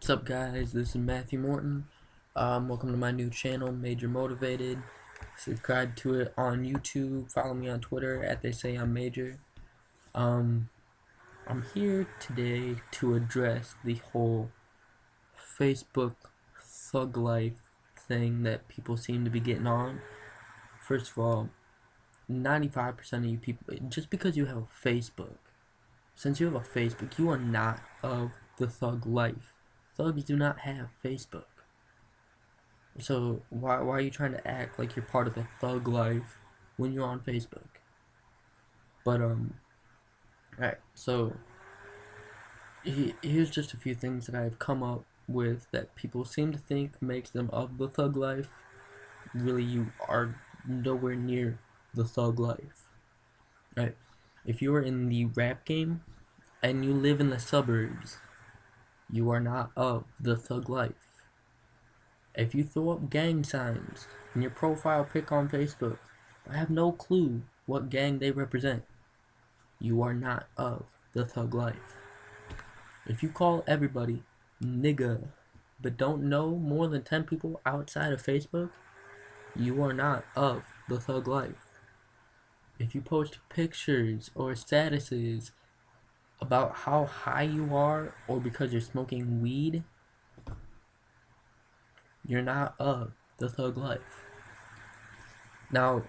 What's up, guys? This is Matthew Morton. Welcome to my new channel, Major Motivated. Subscribe to it on YouTube. Follow me on Twitter at They Say I'm Major. I'm here today to address the whole Facebook thug life thing that people seem to be getting on. First of all, 95% of you people, just because you have a Facebook, since you have a Facebook, you are not of the thug life. Thugs do not have Facebook. So why are you trying to act like you're part of the thug life when you're on Facebook? But alright, so here's just a few things that I've come up with that people seem to think makes them of the thug life. Really, you are nowhere near the thug life. Right? If you are in the rap game and you live in the suburbs, you are not of the thug life. If you throw up gang signs in your profile pic on Facebook, but have no clue what gang they represent, you are not of the thug life. If you call everybody nigga, but don't know more than 10 people outside of Facebook, you are not of the thug life. If you post pictures or statuses about how high you are or because you're smoking weed, you're not of the thug life. Now,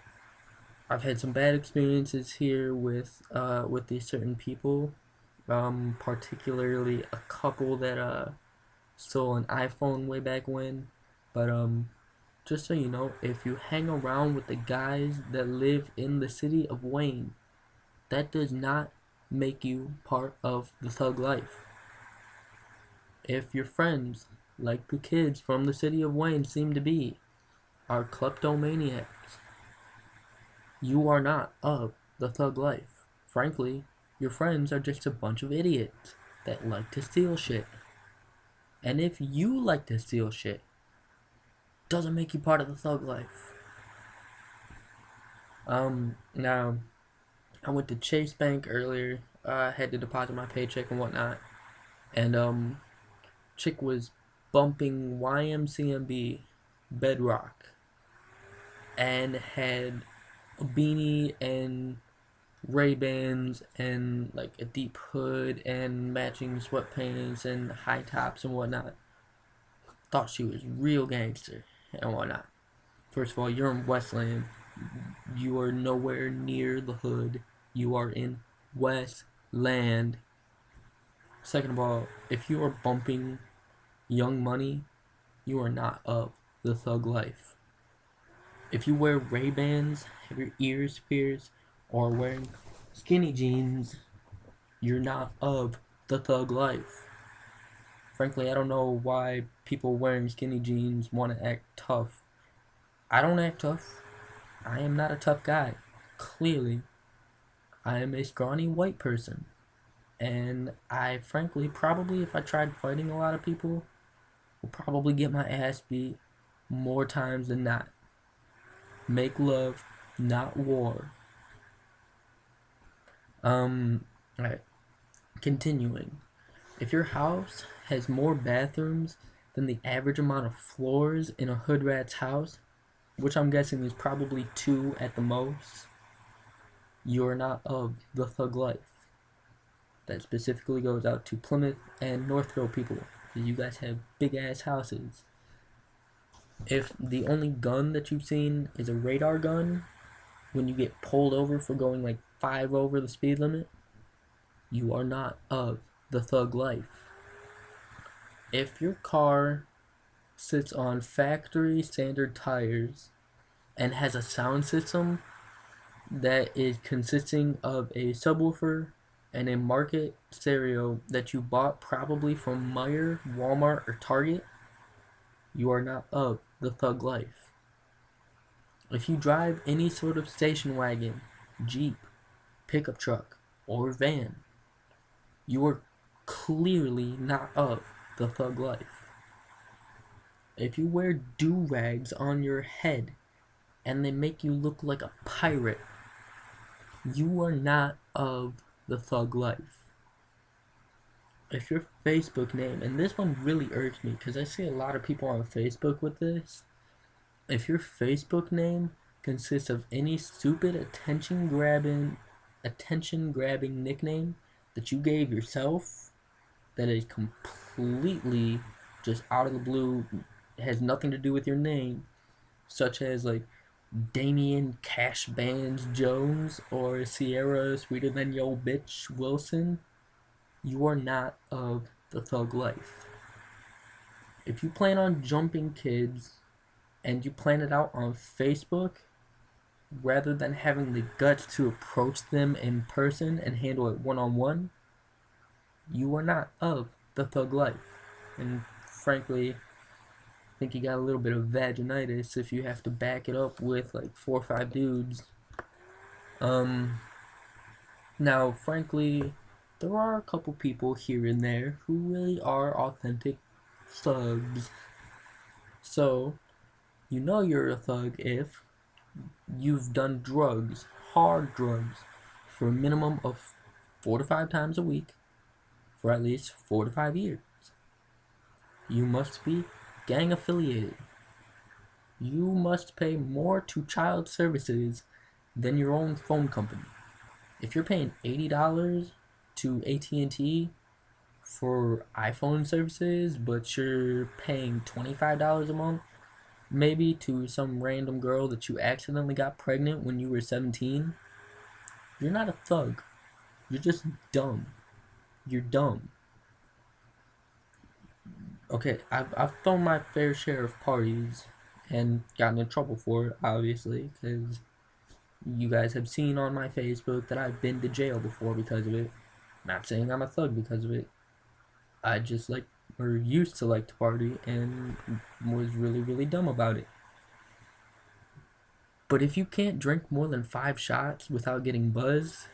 I've had some bad experiences here with these certain people, particularly a couple that stole an iPhone way back when. But just so you know, if you hang around with the guys that live in the city of Wayne, that does not make you part of the thug life. If your friends, like the kids from the city of Wayne seem to be, are kleptomaniacs, you are not of the thug life. Frankly, your friends are just a bunch of idiots that like to steal shit. And if you like to steal shit, doesn't make you part of the thug life. Now, I went to Chase Bank earlier. I had to deposit my paycheck and whatnot. And chick was bumping YMCMB Bedrock and had a beanie and Ray-Bans and like a deep hood and matching sweatpants and high tops and whatnot. Thought she was real gangster and whatnot. First of all, you're in Westland. You are nowhere near the hood. You are in Westland. Second of all, if you are bumping Young Money, you are not of the thug life. If you wear Ray-Bans, have your ears pierced, or wearing skinny jeans, you're not of the thug life. Frankly, I don't know why people wearing skinny jeans want to act tough. I don't act tough. I am not a tough guy. Clearly, I am a scrawny white person. And I frankly, probably if I tried fighting a lot of people, will probably get my ass beat more times than not. Make love, not war. Alright. Continuing. If your house has more bathrooms than the average amount of floors in a hood rat's house, which I'm guessing is probably 2 at the most, you're not of the thug life. That specifically goes out to Plymouth and Northville people. You guys have big ass houses. If the only gun that you've seen is a radar gun, when you get pulled over for going like 5 over the speed limit, you are not of the thug life. If your car sits on factory standard tires and has a sound system that is consisting of a subwoofer and a market stereo that you bought probably from Meijer, Walmart, or Target, you are not of the thug life. If you drive any sort of station wagon, Jeep, pickup truck, or van, you are clearly not of the thug life. If you wear do-rags on your head and they make you look like a pirate, you are not of the thug life. if your Facebook name, and this one really irks me because I see a lot of people on Facebook with this, if your Facebook name consists of any stupid attention grabbing nickname that you gave yourself that is completely just out of the blue, has nothing to do with your name, such as like Damian Cash Bands Jones or Sierra Sweeter Than Yo Bitch Wilson, you are not of the thug life. If you plan on jumping kids and you plan it out on Facebook, rather than having the guts to approach them in person and handle it one on one, you are not of the thug life. And frankly, I think you got a little bit of vaginitis if you have to back it up with like 4 or 5 dudes. Now, frankly, there are a couple people here and there who really are authentic thugs. So, you know you're a thug if you've done drugs, hard drugs, for a minimum of 4 to 5 times a week for at least 4 to 5 years. You must be gang affiliated. You must pay more to child services than your own phone company. If you're paying $80 to AT&T for iPhone services, but you're paying $25 a month maybe to some random girl that you accidentally got pregnant when you were 17, you're not a thug. You're just dumb. You're dumb. Okay, I've thrown my fair share of parties and gotten in trouble for it, obviously, because you guys have seen on my Facebook that I've been to jail before because of it. Not saying I'm a thug because of it. I just like, or used to like to party and was really, really dumb about it. But if you can't drink more than 5 shots without getting buzzed,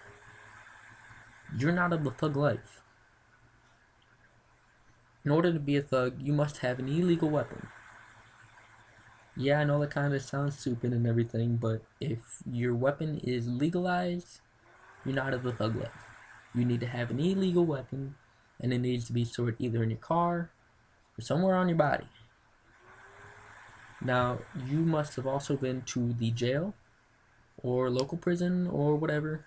you're not of the thug life. In order to be a thug, you must have an illegal weapon. Yeah, I know that kind of sounds stupid and everything, but if your weapon is legalized, you're not of the thug life. You need to have an illegal weapon, and it needs to be stored either in your car or somewhere on your body. Now, you must have also been to the jail or local prison or whatever,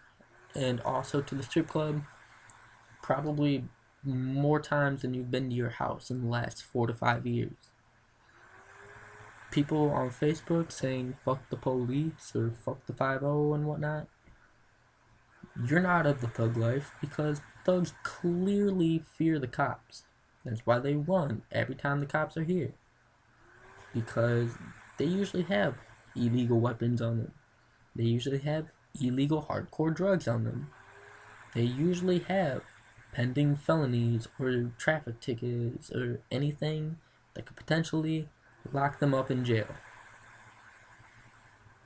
and also to the strip club, probably more times than you've been to your house in the last 4 to 5 years. People on Facebook saying fuck the police or fuck the 5-0 and whatnot, you're not of the thug life because thugs clearly fear the cops. That's why they run every time the cops are here. Because they usually have illegal weapons on them. They usually have illegal hardcore drugs on them. They usually have pending felonies or traffic tickets or anything that could potentially lock them up in jail.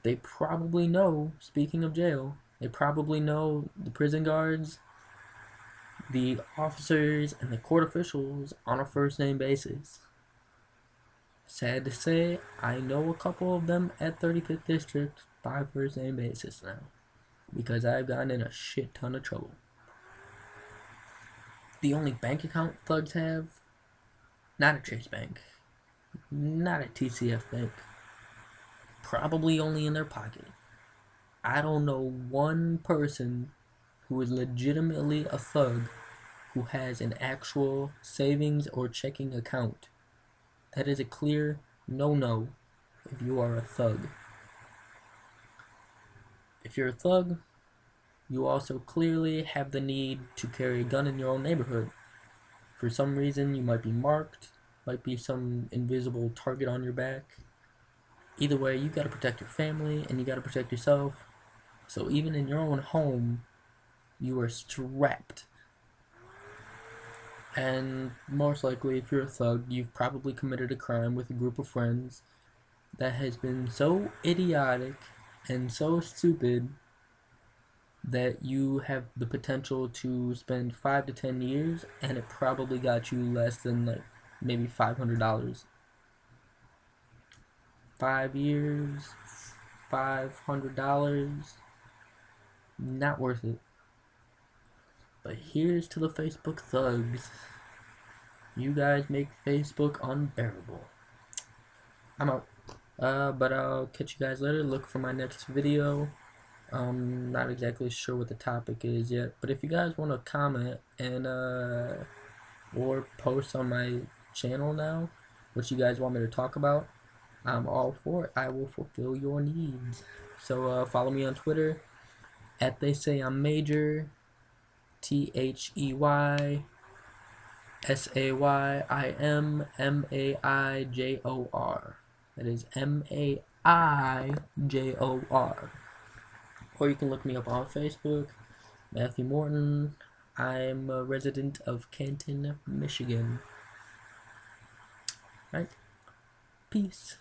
They probably know, speaking of jail, they probably know the prison guards, the officers, and the court officials on a first name basis. Sad to say, I know a couple of them at 35th District by first name basis now, because I've gotten in a shit ton of trouble. The only bank account thugs have, not a Chase Bank, not a TCF Bank, probably only in their pocket. I don't know one person who is legitimately a thug who has an actual savings or checking account. That is a clear no-no if you are a thug. If you're a thug, you also clearly have the need to carry a gun in your own neighborhood. For some reason, you might be marked, might be some invisible target on your back. Either way, you gotta protect your family and you gotta protect yourself. So even in your own home, you are strapped. And most likely, if you're a thug, you've probably committed a crime with a group of friends that has been so idiotic and so stupid that you have the potential to spend 5 to 10 years, and it probably got you less than like maybe $500. 5 years, $500, not worth it. But here's to the Facebook thugs. You guys make Facebook unbearable. I'm out. But I'll catch you guys later. Look for my next video. Not exactly sure what the topic is yet, but if you guys want to comment and or post on my channel now what you guys want me to talk about, I'm all for it. I will fulfill your needs. So follow me on Twitter at They Say I'm Major, TheysayImMaijor. That is MAIJOR. Or you can look me up on Facebook, Matthew Morton. I'm a resident of Canton, Michigan. Right? Peace.